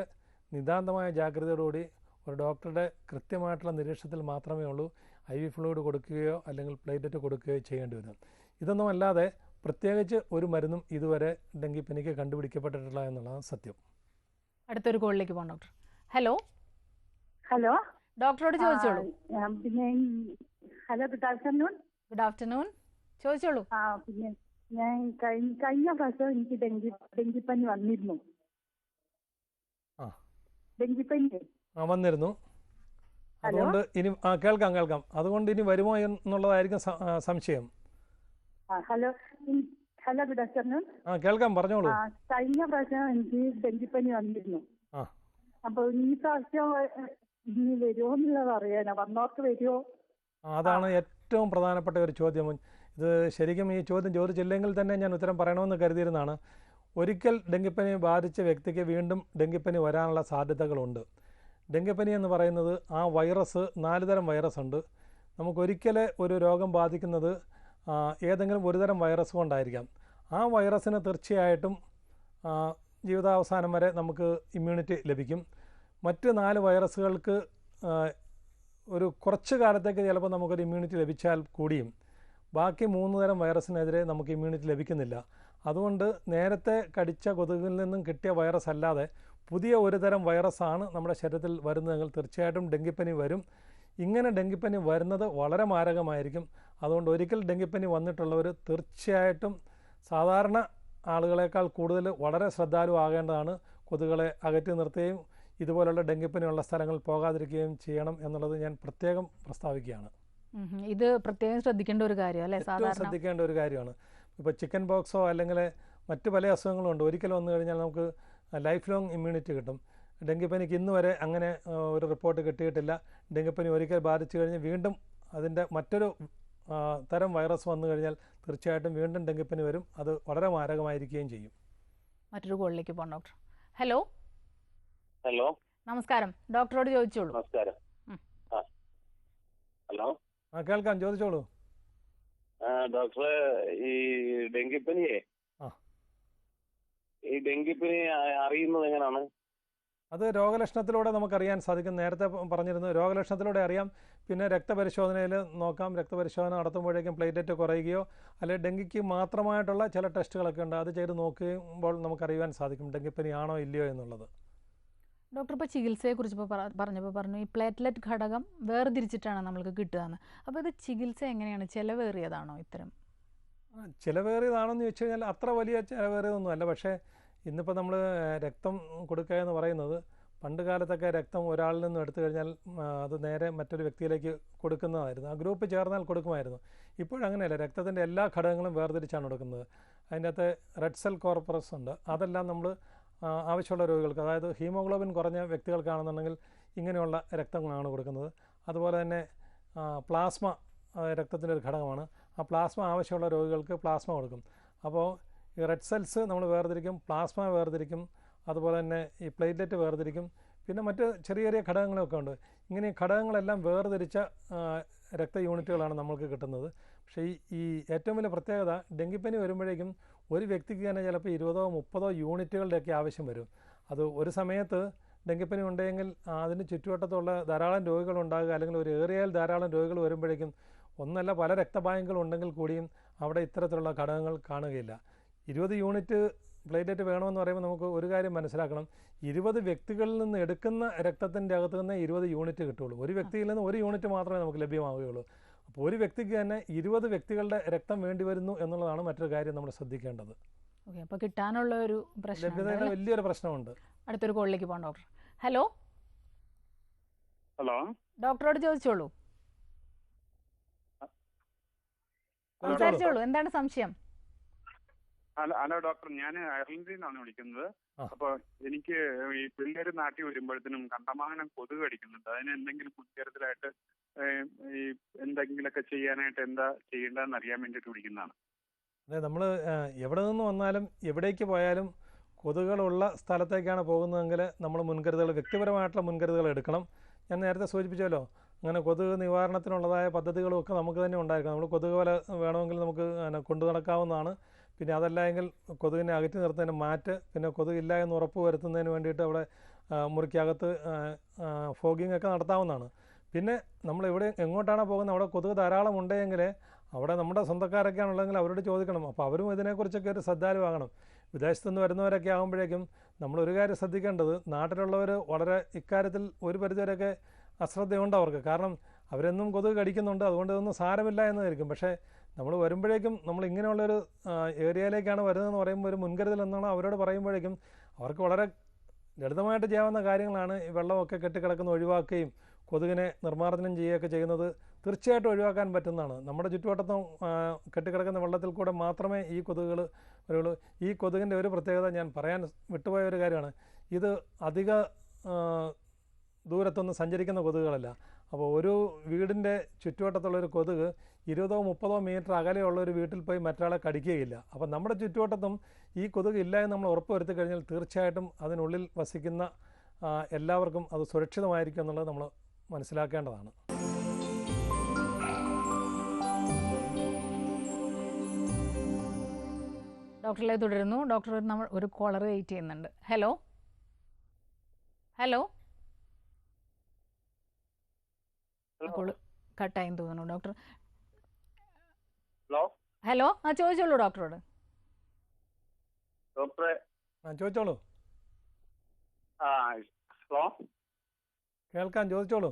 നിതാന്തമായ ജാഗ്രതയോടുകൂടി ഒരു ഡോക്ടറുടെ കൃത്യമായിട്ടുള്ള നിരീക്ഷണത്തിൽ മാത്രമേ ഉള്ളൂ IV ഫ്ലൂയിഡ് കൊടുക്കുകയോ അല്ലെങ്കിൽ പ്ലേറ്റ്ലെറ്റ് കൊടുക്കുകയോ ചെയ്യേണ്ടി വരും. ഇതൊന്നും അല്ലാതെ പ്രത്യേകിച്ച് ഒരു മരുന്നും ഇതുവരെ ഡെങ്കിപ്പനിക്ക് കണ്ടുപിടിക്കപ്പെട്ടിട്ടില്ല എന്നുള്ളതാണ് സത്യം. അടുത്തൊരു കോളിലേക്ക് പോകാം ഡോക്ടർ. ഹലോ ഹലോ, ഡോക്ടറോട് ചോദിച്ചോളൂ. പിന്നെ hello, good afternoon. Good afternoon, ചോദിച്ചോളൂ. പിന്നെ ഞാൻ കഴിഞ്ഞ പ്രാവശ്യം എനിക്ക് ഡെങ്കിപ്പനി വന്നിരുന്നു. ഡെങ്കിപ്പനി വന്നിരുന്നു. അതുകൊണ്ട് ഇനി കേൾക്കാം. അതുകൊണ്ട് ഇനി വരുമോ എന്നുള്ളതായിരിക്കും സംശയം. Hello good afternoon. കേൾക്കാം, പറഞ്ഞോളൂ. കഴിഞ്ഞ പ്രാവശ്യം എനിക്ക് ഡെങ്കിപ്പനി വന്നിരുന്നു. അപ്പൊ ഈ പ്രാവശ്യം ഇനി വരുമോ എന്നുള്ളത് അറിയാനാ, വന്നവർക്ക് വരുമോ? അതാണ് ഏറ്റവും പ്രധാനപ്പെട്ട ഒരു ചോദ്യം. ഇത് ശരിക്കും ഈ ചോദ്യം ചോദിച്ചില്ലെങ്കിൽ തന്നെ ഞാൻ ഉത്തരം പറയണമെന്ന് കരുതിയിരുന്നതാണ്. ഒരിക്കൽ ഡെങ്കിപ്പനി ബാധിച്ച വ്യക്തിക്ക് വീണ്ടും ഡെങ്കിപ്പനി വരാനുള്ള സാധ്യതകളുണ്ട്. ഡെങ്കിപ്പനി എന്ന് പറയുന്നത് ആ വൈറസ് 4 തരം വൈറസ് ഉണ്ട്. നമുക്കൊരിക്കൽ ഒരു രോഗം ബാധിക്കുന്നത് ഏതെങ്കിലും ഒരു തരം വൈറസ് കൊണ്ടായിരിക്കാം. ആ വൈറസിന് തീർച്ചയായിട്ടും ജീവിതാവസാനം വരെ നമുക്ക് ഇമ്മ്യൂണിറ്റി ലഭിക്കും. മറ്റ് 4 വൈറസുകൾക്ക് ഒരു കുറച്ച് കാലത്തേക്ക് ചിലപ്പോൾ നമുക്കൊരു ഇമ്മ്യൂണിറ്റി ലഭിച്ചാൽ കൂടിയും ബാക്കി 3 തരം വൈറസിനെതിരെ നമുക്ക് ഇമ്മ്യൂണിറ്റി ലഭിക്കുന്നില്ല. അതുകൊണ്ട് നേരത്തെ കടിച്ച കൊതുകിൽ നിന്നും കിട്ടിയ വൈറസ് അല്ലാതെ പുതിയ ഒരു തരം വൈറസാണ് നമ്മുടെ ശരീരത്തിൽ വരുന്നതെങ്കിൽ തീർച്ചയായിട്ടും ഡെങ്കിപ്പനി വരും. ഇങ്ങനെ ഡെങ്കിപ്പനി വരുന്നത് വളരെ മാരകമായിരിക്കും. അതുകൊണ്ട് ഒരിക്കൽ ഡെങ്കിപ്പനി വന്നിട്ടുള്ളവർ തീർച്ചയായിട്ടും സാധാരണ ആളുകളെക്കാൾ കൂടുതൽ വളരെ ശ്രദ്ധാലുവാകേണ്ടതാണ്. കൊതുകുകളെ അകറ്റി നിർത്തുകയും ഇതുപോലുള്ള ഡെങ്കിപ്പനിയുള്ള സ്ഥലങ്ങളിൽ പോകാതിരിക്കുകയും ചെയ്യണം എന്നുള്ളത് ഞാൻ പ്രത്യേകം പ്രസ്താവിക്കുകയാണ്. ഇത് പ്രത്യേകം ശ്രദ്ധിക്കേണ്ട ഒരു കാര്യം അല്ലേ? ഏറ്റവും ശ്രദ്ധിക്കേണ്ട ഒരു കാര്യമാണ്. ഇപ്പോൾ ചിക്കൻ ബോക്സോ അല്ലെങ്കിൽ മറ്റ് പല അസുഖങ്ങളും ഉണ്ട്. ഒരിക്കൽ വന്നു കഴിഞ്ഞാൽ നമുക്ക് ലൈഫ് ലോങ് ഇമ്മ്യൂണിറ്റി കിട്ടും. ഡെങ്കിപ്പനിക്ക് ഇന്ന് വരെ അങ്ങനെ ഒരു റിപ്പോർട്ട് കിട്ടിയിട്ടില്ല. ഡെങ്കിപ്പനി ഒരിക്കൽ ബാധിച്ചു കഴിഞ്ഞ് വീണ്ടും അതിൻ്റെ മറ്റൊരു തരം വൈറസ് വന്നു കഴിഞ്ഞാൽ തീർച്ചയായിട്ടും വീണ്ടും ഡെങ്കിപ്പനി വരും. അത് വളരെ മാരകമായിരിക്കുകയും ചെയ്യും. മറ്റൊരു കോളിലേക്ക് പോകാം ഡോക്ടർ. ഹലോ ഹലോ, നമസ്കാരം. ഡോക്ടറോട് ചോദിച്ചോളൂ. നമസ്കാരം. ഹലോ, കേൾക്കാം, ചോദിച്ചോളൂ. ഡോക്ടറെ, ഈ ഡെങ്കിപ്പനിയെ അറിയുന്നത് എങ്ങനെയാണ്? അത് രോഗലക്ഷണത്തിലൂടെ നമുക്കറിയാൻ സാധിക്കും. നേരത്തെ പറഞ്ഞിരുന്നു, രോഗലക്ഷണത്തിലൂടെ അറിയാം. പിന്നെ രക്തപരിശോധനയിൽ നോക്കാം. രക്തപരിശോധന നടത്തുമ്പോഴേക്കും പ്ലേറ്റ്ലെറ്റ് കുറയുകയോ അല്ലെങ്കിൽ ഡെങ്കിക്ക് മാത്രമായിട്ടുള്ള ചില ടെസ്റ്റുകളൊക്കെ ഉണ്ട്. അത് ചെയ്ത് നോക്കുമ്പോൾ നമുക്കറിയാൻ സാധിക്കും ഡെങ്കിപ്പനി ആണോ ഇല്ലയോ എന്നുള്ളത്. ഡോക്ടർ, ഇപ്പോൾ ചികിത്സയെക്കുറിച്ച് പറഞ്ഞപ്പോൾ പറഞ്ഞു ഈ പ്ലേറ്റ്ലെറ്റ് ഘടകം വേർതിരിച്ചിട്ടാണ് നമ്മൾക്ക് കിട്ടുകയെന്ന്. അപ്പോൾ ഇത് ചികിത്സ എങ്ങനെയാണ്? ചിലവേറിയതാണോ ഇത്തരം? ചിലവേറിയതാണെന്ന് ചോദിച്ചു കഴിഞ്ഞാൽ അത്ര വലിയ ചിലവേറിയതൊന്നുമല്ല. പക്ഷേ ഇന്നിപ്പോൾ നമ്മൾ രക്തം കൊടുക്കുക എന്ന് പറയുന്നത് പണ്ട് കാലത്തൊക്കെ രക്തം ഒരാളിൽ നിന്നും എടുത്തു കഴിഞ്ഞാൽ അത് നേരെ മറ്റൊരു വ്യക്തിയിലേക്ക് കൊടുക്കുന്നതായിരുന്നു. ആ ഗ്രൂപ്പ് ചേർന്നാൽ കൊടുക്കുമായിരുന്നു. ഇപ്പോഴങ്ങനെയല്ല, രക്തത്തിൻ്റെ എല്ലാ ഘടകങ്ങളും വേർതിരിച്ചാണ് കൊടുക്കുന്നത്. അതിൻ്റെ അകത്ത് റെഡ് സെൽ കോർപ്പറസ് ഉണ്ട്. അതെല്ലാം നമ്മൾ ആവശ്യമുള്ള രോഗികൾക്ക്, അതായത് ഹീമോഗ്ലോബിൻ കുറഞ്ഞ വ്യക്തികൾക്കാണെന്നുണ്ടെങ്കിൽ ഇങ്ങനെയുള്ള രക്തങ്ങളാണ് കൊടുക്കുന്നത്. അതുപോലെ തന്നെ പ്ലാസ്മ രക്തത്തിൻ്റെ ഒരു ഘടകമാണ്. ആ പ്ലാസ്മ ആവശ്യമുള്ള രോഗികൾക്ക് പ്ലാസ്മ കൊടുക്കും. അപ്പോൾ ഈ റെഡ് സെൽസ് നമ്മൾ വേർതിരിക്കും, പ്ലാസ്മ വേർതിരിക്കും, അതുപോലെ തന്നെ ഈ പ്ലേറ്റ്ലെറ്റ് വേർതിരിക്കും, പിന്നെ മറ്റ് ചെറിയ ചെറിയ ഘടകങ്ങളൊക്കെ ഉണ്ട്. ഇങ്ങനെ ഈ ഘടകങ്ങളെല്ലാം വേർതിരിച്ച രക്ത യൂണിറ്റുകളാണ് നമ്മൾക്ക് കിട്ടുന്നത്. പക്ഷേ ഈ ഏറ്റവും വലിയ പ്രത്യേകത, ഡെങ്കിപ്പനി വരുമ്പോഴേക്കും ഒരു വ്യക്തിക്ക് തന്നെ ചിലപ്പോൾ 20-30 യൂണിറ്റുകളുടെയൊക്കെ ആവശ്യം വരും. അത് ഒരു സമയത്ത് ഡെങ്കിപ്പനി ഉണ്ടെങ്കിൽ അതിന് ചുറ്റുവട്ടത്തുള്ള ധാരാളം രോഗികളുണ്ടാകുക, അല്ലെങ്കിൽ ഒരു ഏരിയയിൽ ധാരാളം രോഗികൾ വരുമ്പോഴേക്കും ഒന്നല്ല പല രക്തബാങ്കുകൾ ഉണ്ടെങ്കിൽ കൂടിയും അവിടെ ഇത്തരത്തിലുള്ള ഘടകങ്ങൾ കാണുകയില്ല. 20 യൂണിറ്റ് പ്ലേറ്റ്ലെറ്റ് വേണമെന്ന് പറയുമ്പോൾ നമുക്ക് ഒരു കാര്യം മനസ്സിലാക്കണം. 20 വ്യക്തികളിൽ നിന്ന് എടുക്കുന്ന രക്തത്തിൻ്റെ അകത്ത് നിന്ന് 20 യൂണിറ്റ് കിട്ടുള്ളൂ. ഒരു വ്യക്തിയിൽ നിന്ന് 1 യൂണിറ്റ് മാത്രമേ നമുക്ക് ലഭ്യമാവുകയുള്ളൂ. അപ്പോൾ ഒരു വ്യക്തിക്ക് തന്നെ 20 വ്യക്തികളുടെ രക്തം വേണ്ടി വരുന്നു എന്നുള്ളതാണ് മറ്റൊരു കാര്യം നമ്മൾ ശ്രദ്ധിക്കേണ്ടത്. ഓക്കെ, അപ്പോൾ കിട്ടാനുള്ള ഒരു പ്രശ്നം, ലഭ്യതയുടെ വലിയൊരു പ്രശ്നമുണ്ട്. അടുത്തൊരു കോളിലേക്ക് പോകാം ഡോക്ടർ. ഹലോ ഡോക്ടറോട് ചോദിച്ചോളൂ, സംസാരിച്ചോളൂ, എന്താണ് സംശയം? ഹലോ ഡോക്ടർ, ഞാൻ അയർലൻഡിൽ നിന്നാണ് വിളിക്കുന്നത്. അപ്പൊ എനിക്ക് ഈ പിള്ളേര് നാട്ടിൽ വരുമ്പോഴത്തേനും കണ്ടമാനം കൊതുക് കടിക്കുന്നുണ്ട്. അതിന് എന്തെങ്കിലും മുൻകരുതലായിട്ട് ഈ എന്തെങ്കിലുമൊക്കെ ചെയ്യാനായിട്ട് എന്താ ചെയ്യേണ്ടതെന്ന് അറിയാൻ വേണ്ടിയിട്ട് വിളിക്കുന്നതാണ്. അതെ, നമ്മൾ എവിടെ നിന്ന് വന്നാലും എവിടേക്ക് പോയാലും കൊതുകുകളുള്ള സ്ഥലത്തേക്കാണ് പോകുന്നതെങ്കിൽ നമ്മൾ മുൻകരുതൽ, വ്യക്തിപരമായിട്ടുള്ള മുൻകരുതലുകൾ എടുക്കണം. ഞാൻ നേരത്തെ സൂചിപ്പിച്ചല്ലോ, അങ്ങനെ കൊതുക് നിവാരണത്തിനുള്ളതായ പദ്ധതികളും ഒക്കെ നമുക്ക് തന്നെ ഉണ്ടായിരിക്കണം. നമ്മൾ കൊതുക് വല വേണമെങ്കിൽ നമുക്ക് കൊണ്ടു നടക്കാവുന്നതാണ്. പിന്നെ അതല്ല എങ്കിൽ കൊതുകിനെ അകറ്റി നിർത്തുന്നതിന് മാറ്റ്, പിന്നെ കൊതുകില്ല എന്ന് ഉറപ്പ് വരുത്തുന്നതിന് വേണ്ടിയിട്ട് അവിടെ മുറിക്കകത്ത് ഫോഗിങ് ഒക്കെ നടത്താവുന്നതാണ്. പിന്നെ നമ്മൾ എങ്ങോട്ടാണോ പോകുന്നത് അവിടെ കൊതുക് ധാരാളം ഉണ്ടെങ്കിൽ അവിടെ നമ്മുടെ സ്വന്തക്കാരൊക്കെയാണുള്ളതെങ്കിൽ അവരോട് ചോദിക്കണം. അപ്പോൾ അവരും ഇതിനെക്കുറിച്ചൊക്കെ ഒരു ശ്രദ്ധാലുവാകണം. വിദേശത്തു നിന്ന് വരുന്നവരൊക്കെ ആകുമ്പോഴേക്കും നമ്മളൊരു കാര്യം ശ്രദ്ധിക്കേണ്ടത്, നാട്ടിലുള്ളവർ വളരെ ഇക്കാര്യത്തിൽ ഒരു പരിധിവരെയൊക്കെ അശ്രദ്ധയുണ്ട് അവർക്ക്. കാരണം അവരെന്നും കൊതുക് കടിക്കുന്നുണ്ട്, അതുകൊണ്ട് ഇതൊന്നും സാരമില്ല എന്നായിരിക്കും. പക്ഷേ നമ്മൾ വരുമ്പോഴേക്കും നമ്മൾ ഇങ്ങനെയുള്ളൊരു ഏരിയയിലേക്കാണ് വരുന്നതെന്ന് പറയുമ്പോൾ ഒരു മുൻകരുതൽ എന്നാണ് അവരോട് പറയുമ്പോഴേക്കും അവർക്ക് വളരെ ലളിതമായിട്ട് ചെയ്യാവുന്ന കാര്യങ്ങളാണ്. ഈ വെള്ളമൊക്കെ കെട്ടിക്കിടക്കുന്ന ഒഴിവാക്കുകയും കൊതുകിനെ നിർമ്മാർജ്ജനം ചെയ്യുകയൊക്കെ ചെയ്യുന്നത് തീർച്ചയായിട്ടും ഒഴിവാക്കാൻ പറ്റുന്നതാണ്. നമ്മുടെ ചുറ്റുവട്ടത്തും കെട്ടിക്കിടക്കുന്ന വെള്ളത്തിൽ കൂടെ മാത്രമേ ഈ കൊതുകുകൾ വരുള്ളൂ. ഈ കൊതുകിൻ്റെ ഒരു പ്രത്യേകത ഞാൻ പറയാൻ വിട്ടുപോയ ഒരു കാര്യമാണ്, ഇത് അധിക ദൂരത്തൊന്നും സഞ്ചരിക്കുന്ന കൊതുകുകളല്ല. അപ്പോൾ ഒരു വീടിൻ്റെ ചുറ്റുവട്ടത്തുള്ളൊരു കൊതുക് 20-30 മീറ്റർ അകലെയുള്ള ഒരു വീട്ടിൽ പോയി മറ്റൊരാളെ കടിക്കുകയില്ല. അപ്പോൾ നമ്മുടെ ചുറ്റുവട്ടത്തും ഈ കൊതുക് ഇല്ല എന്ന് നമ്മൾ ഉറപ്പ് വരുത്തി കഴിഞ്ഞാൽ തീർച്ചയായിട്ടും അതിനുള്ളിൽ വസിക്കുന്ന എല്ലാവർക്കും അത് സുരക്ഷിതമായിരിക്കും എന്നുള്ളത് നമ്മൾ മനസ്സിലാക്കേണ്ടതാണ്. ഡോക്ടറിലെ തുടരുന്നു. ഡോക്ടർ നമ്മൾ ഒരു കോളർ വെയിറ്റ് ചെയ്യുന്നുണ്ട്. ഹലോ ഹലോ അപ്പോൾ കട്ടായി തോന്നുന്നു ഡോക്ടർ. ഹലോ, ചോദിച്ചോളൂ ഡോക്ടറോട്. ഡോക്ടറെ ചോദിച്ചോളൂ. ഹലോ, കേൾക്കാൻ, ചോദിച്ചോളൂ.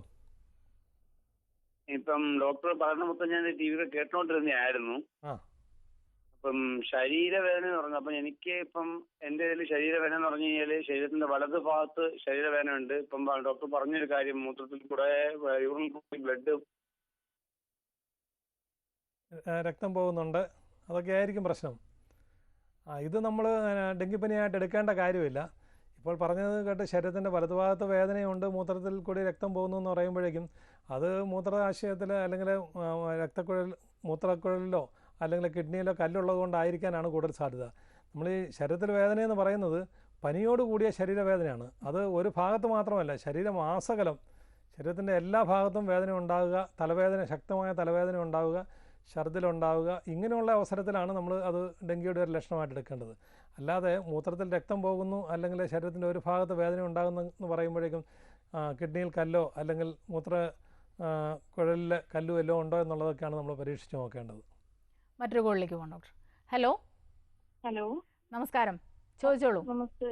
ഇപ്പം ഡോക്ടർ പറഞ്ഞ മൊത്തം ഞാൻ ടിവിയിൽ കേട്ടോണ്ടിരുന്നതായിരുന്നു. അപ്പം ശരീരവേദന എന്ന് പറഞ്ഞു. അപ്പം എനിക്ക് ഇപ്പം എൻ്റെ ഇതിൽ ശരീരവേദന എന്ന് പറഞ്ഞു കഴിഞ്ഞാൽ ശരീരത്തിന്റെ വലത് ഭാഗത്ത് ശരീരവേദന ഉണ്ട്. ഇപ്പം ഡോക്ടർ പറഞ്ഞൊരു കാര്യം, മൂത്രത്തിൽ കൂടെ യൂറിൻ ബ്ലഡ് രക്തം പോകുന്നുണ്ട്, അതൊക്കെ ആയിരിക്കും പ്രശ്നം. ഇത് നമ്മൾ ഡെങ്കിപ്പനിയായിട്ട് എടുക്കേണ്ട കാര്യമില്ല. ഇപ്പോൾ പറഞ്ഞത് കേട്ട് ശരീരത്തിൻ്റെ വലതുഭാഗത്ത് വേദനയുണ്ട്, മൂത്രത്തിൽ കൂടി രക്തം പോകുന്നു എന്ന് പറയുമ്പോഴേക്കും അത് മൂത്രാശയത്തിൽ അല്ലെങ്കിൽ മൂത്രക്കുഴലിലോ അല്ലെങ്കിൽ കിഡ്നിയിലോ കല്ലുള്ളത് കൊണ്ടായിരിക്കാനാണ് കൂടുതൽ സാധ്യത. നമ്മൾ ഈ ശരീരത്തിൽ വേദനയെന്ന് പറയുന്നത് പനിയോട് കൂടിയ ശരീരവേദനയാണ്. അത് ഒരു ഭാഗത്ത് മാത്രമല്ല, ശരീരമാസകലം ശരീരത്തിൻ്റെ എല്ലാ ഭാഗത്തും വേദന ഉണ്ടാവുക, തലവേദന, ശക്തമായ തലവേദന ഉണ്ടാവുക, ഛർദ്ദിലുണ്ടാവുക, ഇങ്ങനെയുള്ള അവസരത്തിലാണ് നമ്മൾ അത് ഡെങ്കിയുടെ ഒരു ലക്ഷണമായിട്ട് എടുക്കേണ്ടത്. അല്ലാതെ മൂത്രത്തിൽ രക്തം പോകുന്നു അല്ലെങ്കിൽ ശരീരത്തിൻ്റെ ഒരു ഭാഗത്ത് വേദന ഉണ്ടാകുന്നെന്ന് പറയുമ്പോഴേക്കും കിഡ്നിയിൽ കല്ലോ അല്ലെങ്കിൽ കുഴലിൽ കല്ലോ എല്ലോ ഉണ്ടോ എന്നുള്ളതൊക്കെയാണ് നമ്മൾ പരീക്ഷിച്ച് നോക്കേണ്ടത്. മറ്റൊരു കോളിലേക്ക് പോകാം ഡോക്ടർ. ഹലോ ഹലോ, നമസ്കാരം, ചോദിച്ചോളൂ. നമസ്തേ.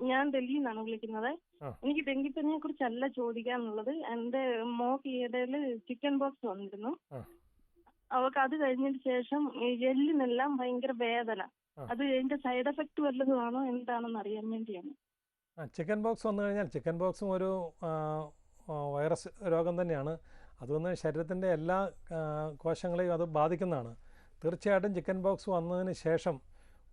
ഞാൻ ഡൽഹിയിൽ നിന്നാണ് വിളിക്കുന്നത്. എനിക്ക് ഡെങ്കിപ്പനിയെ കുറിച്ചല്ല ചോദിക്കാനുള്ളത്. എൻ്റെ മോക്ക് ഈയിടയിൽ ചിക്കൻ ബോക്സ് വന്നിരുന്നു. അവർക്ക് അത് കഴിഞ്ഞതിന് ശേഷം ഈ എല്ലിനെല്ലാം ഭയങ്കര വേദന. അത് അതിന്റെ സൈഡ് എഫക്ട് വല്ലതും ആണോ എന്താണെന്ന് അറിയാൻ വേണ്ടിയാണ്. ചിക്കൻ ബോക്സ് വന്നു കഴിഞ്ഞാൽ ചിക്കൻ ബോക്സും ഒരു വൈറസ് രോഗം തന്നെയാണ്. അതുകൊണ്ട് ശരീരത്തിൻ്റെ എല്ലാ കോശങ്ങളെയും അത് ബാധിക്കുന്നതാണ്. തീർച്ചയായിട്ടും ചിക്കൻ ബോക്സ് വന്നതിന് ശേഷം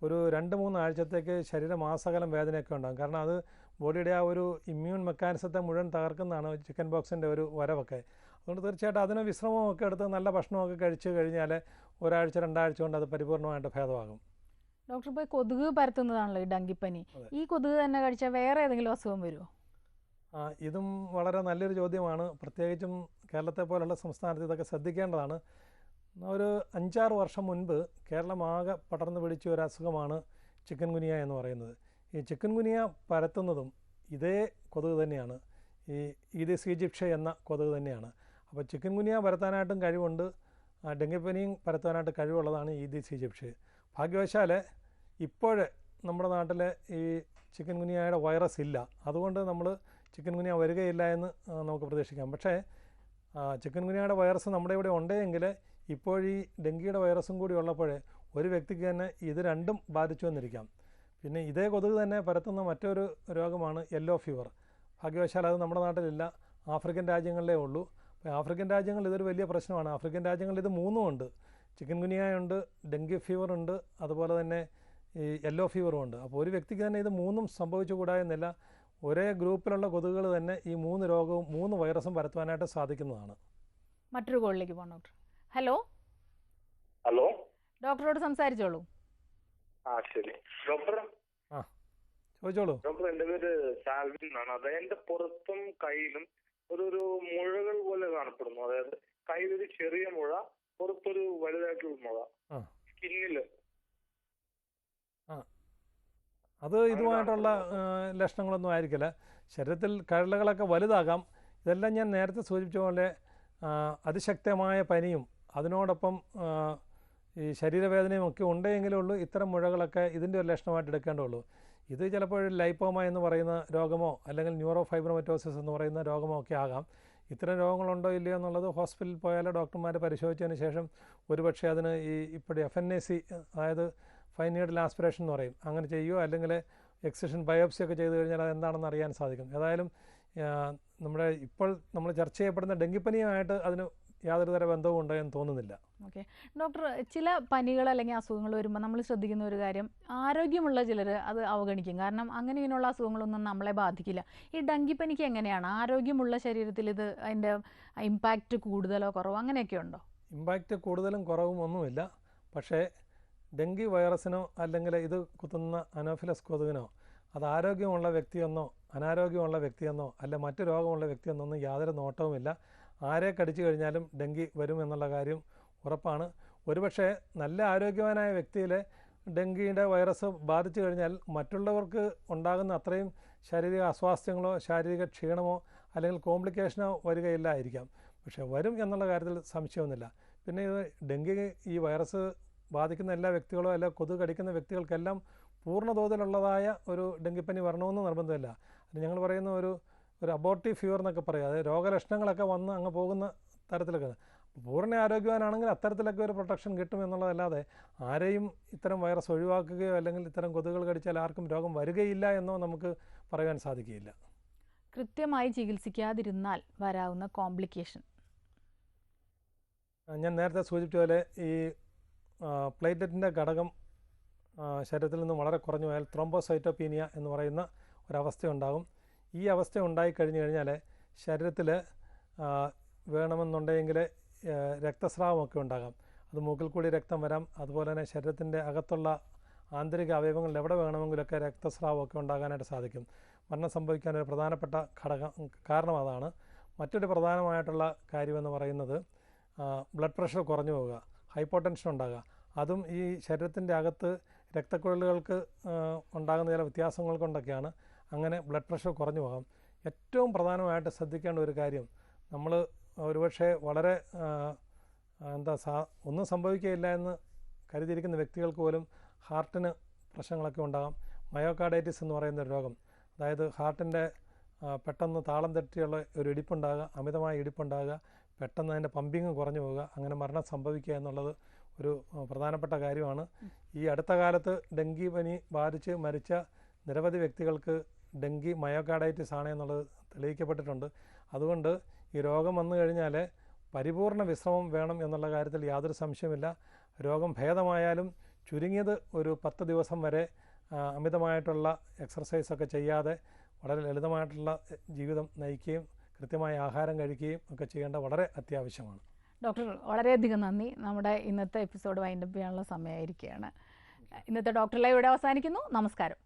ഒരു 2-3 ആഴ്ചത്തേക്ക് ശരീരമാസകലം വേദനയൊക്കെ ഉണ്ടാകും. കാരണം അത് ബോഡിയുടെ ആ ഒരു ഇമ്മ്യൂൺ മെക്കാനിസത്തെ മുഴുവൻ തകർക്കുന്നതാണ് ചിക്കൻ ബോക്സിൻ്റെ ഒരു വരവൊക്കെ. അതുകൊണ്ട് തീർച്ചയായിട്ടും അതിന് വിശ്രമമൊക്കെ എടുത്ത് നല്ല ഭക്ഷണമൊക്കെ കഴിച്ച് കഴിഞ്ഞാൽ 1-2 ആഴ്ച കൊണ്ട് അത് പരിപൂർണമായിട്ട് ഭേദമാകും. ഡോക്ടർ, ഇപ്പോൾ കൊതുക് പരത്തുന്നതാണല്ലോ ഈ ഡെങ്കിപ്പനി. ഈ കൊതുക് തന്നെ കഴിച്ചാൽ വേറെ ഏതെങ്കിലും അസുഖം വരുമോ? ഇതും വളരെ നല്ലൊരു ചോദ്യമാണ്. പ്രത്യേകിച്ചും കേരളത്തെ പോലുള്ള സംസ്ഥാനത്ത് ഇതൊക്കെ ശ്രദ്ധിക്കേണ്ടതാണ്. ഒരു 5-6 വർഷം മുൻപ് കേരളമാകെ പടർന്നു പിടിച്ച ഒരു അസുഖമാണ് ചിക്കൻ ഗുനിയ എന്ന് പറയുന്നത്. ഈ ചിക്കൻ ഗുനിയ പരത്തുന്നതും ഇതേ കൊതുക് തന്നെയാണ്, ഈ ഈഡിസ് ഈജിപ്ഷ്യ എന്ന കൊതുക് തന്നെയാണ്. അപ്പോൾ ചിക്കൻ ഗുനിയ പരത്താനായിട്ടും കഴിവുണ്ട്, ഡെങ്കിപ്പനിയും പരത്താനായിട്ട് കഴിവുള്ളതാണ് ഈഡിസ് ഈജിപ്ഷ്യ. ഭാഗ്യവശാൽ ഇപ്പോഴേ നമ്മുടെ നാട്ടിൽ ഈ ചിക്കൻ ഗുനിയയുടെ വൈറസ് ഇല്ല. അതുകൊണ്ട് നമ്മൾ ചിക്കൻ ഗുനിയ വരികയില്ല എന്ന് നമുക്ക് പ്രതീക്ഷിക്കാം. പക്ഷേ ചിക്കൻ ഗുനിയയുടെ വൈറസ് നമ്മുടെ ഇവിടെ ഉണ്ടെങ്കിൽ ഇപ്പോഴീ ഡെങ്കിയുടെ വൈറസും കൂടി ഉള്ളപ്പോൾ ഒരു വ്യക്തിക്ക് തന്നെ ഇത് രണ്ടും ബാധിച്ചു വന്നിരിക്കാം. പിന്നെ ഇതേ കൊതുക് തന്നെ പരത്തുന്ന മറ്റൊരു രോഗമാണ് യെല്ലോ ഫീവർ. ഭാഗ്യവശാൽ അത് നമ്മുടെ നാട്ടിലില്ല, ആഫ്രിക്കൻ രാജ്യങ്ങളിലേ ഉള്ളൂ. അപ്പോൾ ആഫ്രിക്കൻ രാജ്യങ്ങളിൽ ഇതൊരു വലിയ പ്രശ്നമാണ്. ആഫ്രിക്കൻ രാജ്യങ്ങളിൽ ഇത് 3 ഉണ്ട്. ചിക്കൻ ഗുനിയയുണ്ട്, ഡെങ്കി ഫീവറുണ്ട്, അതുപോലെ തന്നെ ഈ യെല്ലോ ഫീവറും ഉണ്ട്. അപ്പോൾ ഒരു വ്യക്തിക്ക് തന്നെ ഇത് 3ഉം സംഭവിച്ചുകൂടായെന്നില്ല. ഒരേ ഗ്രൂപ്പിലുള്ള കൊതുകുകൾ തന്നെ ഈ 3 രോഗവും 3 വൈറസും പരത്തുവാനായിട്ട് സാധിക്കുന്നതാണ്. മറ്റൊരു കോളിലേക്ക് പോകാം ഡോക്ടർ. ഹലോ ഹലോ, ഡോക്ടറോട് സംസാരിച്ചോളൂ. ശരി ഡോക്ടർ. ചോദിച്ചോളൂ. ഡോക്ടർ, എൻ്റെ പേര് സാൽവിൻ എന്നാണ്. അത് എൻ്റെ പുറത്തും കയ്യിലും ഒരു മുഴകൾ പോലെ കാണപ്പെടുന്നു. അതായത് കയ്യിലൊരു ചെറിയ മുഴ, പുറത്തൊരു വലുതായിട്ടുള്ള മുഴ, സ്കിന്നില്. അത് ഇതുമായിട്ടുള്ള ലക്ഷണങ്ങളൊന്നും ആയിരിക്കില്ല. ശരീരത്തിൽ കഴലുകളൊക്കെ വലുതാകാം. ഇതെല്ലാം ഞാൻ നേരത്തെ സൂചിപ്പിച്ച പോലെ അതിശക്തമായ പനിയും അതിനോടൊപ്പം ഈ ശരീരവേദനയും ഒക്കെ ഉണ്ടെങ്കിലേ ഉള്ളൂ ഇത്തരം മുഴകളൊക്കെ ഇതിൻ്റെ ഒരു ലക്ഷണമായിട്ട് എടുക്കേണ്ടുള്ളൂ. ഇത് ചിലപ്പോൾ ലൈപ്പോമ എന്ന് പറയുന്ന രോഗമോ അല്ലെങ്കിൽ ന്യൂറോഫൈബ്രോമറ്റോസിസ് എന്ന് പറയുന്ന രോഗമോ ഒക്കെ ആകാം. ഇത്തരം രോഗങ്ങളുണ്ടോ ഇല്ലയോ എന്നുള്ളത് ഹോസ്പിറ്റലിൽ പോയാൽ ഡോക്ടർമാർ പരിശോധിച്ചതിന് ശേഷം ഒരുപക്ഷെ അതിന് ഇപ്പോൾ FNAC, അതായത് ഫൈൻ നീഡിൽ ആസ്പിറേഷൻ എന്ന് പറയും, അങ്ങനെ ചെയ്യുമോ അല്ലെങ്കിൽ എക്സിഷൻ ബയോപ്സി ഒക്കെ ചെയ്ത് കഴിഞ്ഞാൽ അതെന്താണെന്ന് അറിയാൻ സാധിക്കും. ഏതായാലും നമ്മുടെ ഇപ്പോൾ നമ്മൾ ചർച്ച ചെയ്യപ്പെടുന്ന ഡെങ്കിപ്പനിയുമായിട്ട് അതിന് യാതൊരു തര ബന്ധവും ഉണ്ടോ എന്ന് തോന്നുന്നില്ല. ഓക്കെ ഡോക്ടർ, ചില പനികൾ അല്ലെങ്കിൽ അസുഖങ്ങൾ വരുമ്പോൾ നമ്മൾ ശ്രദ്ധിക്കുന്ന ഒരു കാര്യം, ആരോഗ്യമുള്ള ചിലർ അത് അവഗണിക്കും. കാരണം അങ്ങനെ ഇങ്ങനെയുള്ള അസുഖങ്ങളൊന്നും നമ്മളെ ബാധിക്കില്ല. ഈ ഡെങ്കിപ്പനിക്ക് എങ്ങനെയാണ്? ആരോഗ്യമുള്ള ശരീരത്തിൽ ഇത് അതിൻ്റെ ഇമ്പാക്റ്റ് കൂടുതലോ കുറവോ അങ്ങനെയൊക്കെ ഉണ്ടോ? ഇമ്പാക്റ്റ് കൂടുതലും കുറവും ഒന്നുമില്ല. പക്ഷേ ഡെങ്കി വൈറസിനോ അല്ലെങ്കിൽ ഇത് കുത്തുന്ന അനോഫിലസ് കൊതുകിനോ അത് ആരോഗ്യമുള്ള വ്യക്തിയെന്നോ അനാരോഗ്യമുള്ള വ്യക്തിയെന്നോ അല്ല മറ്റു രോഗമുള്ള വ്യക്തിയെന്നൊന്നും യാതൊരു നോട്ടവുമില്ല. ആരെ കടിച്ചു കഴിഞ്ഞാലും ഡെങ്കി വരും എന്നുള്ള കാര്യം ഉറപ്പാണ്. ഒരുപക്ഷെ നല്ല ആരോഗ്യവാനായ വ്യക്തിയിൽ ഡെങ്കിയുടെ വൈറസ് ബാധിച്ചു കഴിഞ്ഞാൽ മറ്റുള്ളവർക്ക് ഉണ്ടാകുന്ന അത്രയും ശാരീരിക അസ്വാസ്ഥ്യങ്ങളോ ശാരീരിക ക്ഷീണമോ അല്ലെങ്കിൽ കോംപ്ലിക്കേഷനോ വരികയില്ലായിരിക്കാം. പക്ഷേ വരും എന്നുള്ള കാര്യത്തിൽ സംശയമൊന്നുമില്ല. പിന്നെ ഇത് ഡെങ്കി ഈ വൈറസ് ബാധിക്കുന്ന എല്ലാ വ്യക്തികളോ അല്ല കൊതുക് കടിക്കുന്ന വ്യക്തികൾക്കെല്ലാം പൂർണ്ണതോതിലുള്ളതായ ഒരു ഡെങ്കിപ്പനി വരണമെന്ന് നിർബന്ധമില്ല. അത് ഞങ്ങൾ പറയുന്ന ഒരു അബോർട്ടീവ് ഫീവർ എന്നൊക്കെ പറയും. അതായത് രോഗലക്ഷണങ്ങളൊക്കെ വന്ന് അങ്ങ് പോകുന്ന തരത്തിലൊക്കെ. പൂർണ്ണ ആരോഗ്യവാനാണെങ്കിൽ അത്തരത്തിലൊക്കെ ഒരു പ്രൊട്ടക്ഷൻ കിട്ടും എന്നുള്ളതല്ലാതെ ആരെയും ഇത്തരം വൈറസ് ഒഴിവാക്കുകയോ അല്ലെങ്കിൽ ഇത്തരം കൊതുകുകൾ കടിച്ചാൽ ആർക്കും രോഗം വരികയില്ല എന്നോ നമുക്ക് പറയാൻ സാധിക്കുകയില്ല. കൃത്യമായി ചികിത്സിക്കാതിരുന്നാൽ വരാവുന്ന കോംപ്ലിക്കേഷൻ ഞാൻ നേരത്തെ സൂചിപ്പിച്ച പോലെ ഈ പ്ലേറ്റ്ലെറ്റിൻ്റെ ഘടകം ശരീരത്തിൽ നിന്ന് വളരെ കുറഞ്ഞു പോയാൽ ത്രോംബോസൈറ്റോപീനിയ എന്ന് പറയുന്ന ഒരവസ്ഥയുണ്ടാകും. ഈ അവസ്ഥ ഉണ്ടായിക്കഴിഞ്ഞു കഴിഞ്ഞാൽ ശരീരത്തിൽ വേണമെന്നുണ്ടെങ്കിൽ രക്തസ്രാവമൊക്കെ ഉണ്ടാകാം. അത് മൂക്കിൽ കൂടി രക്തം വരാം. അതുപോലെ തന്നെ ശരീരത്തിൻ്റെ അകത്തുള്ള ആന്തരിക അവയവങ്ങളിൽ എവിടെ വേണമെങ്കിലൊക്കെ രക്തസ്രാവമൊക്കെ ഉണ്ടാകാനായിട്ട് സാധിക്കും. മരണം സംഭവിക്കാനൊരു പ്രധാനപ്പെട്ട കാരണം അതാണ്. മറ്റൊരു പ്രധാനമായിട്ടുള്ള കാര്യമെന്ന് പറയുന്നത് ബ്ലഡ് പ്രഷർ കുറഞ്ഞു പോവുക, ഹൈപ്പോടെൻഷൻ ഉണ്ടാകുക. അതും ഈ ശരീരത്തിൻ്റെ അകത്ത് രക്തക്കുഴലുകൾക്ക് ഉണ്ടാകുന്ന ചില വ്യത്യാസങ്ങൾ കൊണ്ടൊക്കെയാണ് അങ്ങനെ ബ്ലഡ് പ്രഷർ കുറഞ്ഞു പോകാം. ഏറ്റവും പ്രധാനമായിട്ട് ശ്രദ്ധിക്കേണ്ട ഒരു കാര്യം, നമ്മൾ ഒരുപക്ഷെ വളരെ ഒന്നും സംഭവിക്കുകയില്ല എന്ന് കരുതിയിരിക്കുന്ന വ്യക്തികൾക്ക് പോലും ഹാർട്ടിന് പ്രശ്നങ്ങളൊക്കെ ഉണ്ടാകാം. മയോകാർഡൈറ്റിസ് എന്ന് പറയുന്ന ഒരു രോഗം, അതായത് ഹാർട്ടിൻ്റെ പെട്ടെന്ന് താളം തെറ്റിയുള്ള ഒരു ഇടിപ്പുണ്ടാകുക, അമിതമായ ഇടിപ്പുണ്ടാകുക, പെട്ടെന്ന് അതിൻ്റെ പമ്പിങ് കുറഞ്ഞു പോവുക, അങ്ങനെ മരണം സംഭവിക്കുക എന്നുള്ളത് ഒരു പ്രധാനപ്പെട്ട കാര്യമാണ്. ഈ അടുത്ത കാലത്ത് ഡെങ്കി പനി ബാധിച്ച് മരിച്ച നിരവധി വ്യക്തികൾക്ക് ഡെങ്കി മയോകാർഡൈറ്റിസ് ആണ് എന്നുള്ളത് തെളിയിക്കപ്പെട്ടിട്ടുണ്ട്. അതുകൊണ്ട് ഈ രോഗം വന്നു കഴിഞ്ഞാൽ പരിപൂർണ വിശ്രമം വേണം എന്നുള്ള കാര്യത്തിൽ യാതൊരു സംശയമില്ല. രോഗം ഭേദമായാലും ചുരുങ്ങിയത് ഒരു 10 ദിവസം വരെ അമിതമായിട്ടുള്ള എക്സർസൈസൊക്കെ ചെയ്യാതെ വളരെ ലളിതമായിട്ടുള്ള ജീവിതം നയിക്കുകയും കൃത്യമായ ആഹാരം കഴിക്കുകയും ഒക്കെ ചെയ്യേണ്ട വളരെ അത്യാവശ്യമാണ്. ഡോക്ടർ, വളരെയധികം നന്ദി. നമ്മുടെ ഇന്നത്തെ എപ്പിസോഡ് വൈൻഡപ്പ് ചെയ്യാനുള്ള സമയമായിരിക്കുകയാണ്. ഇന്നത്തെ ഡോക്ടർ ലൈവ് ഇവിടെ അവസാനിക്കുന്നു. നമസ്കാരം.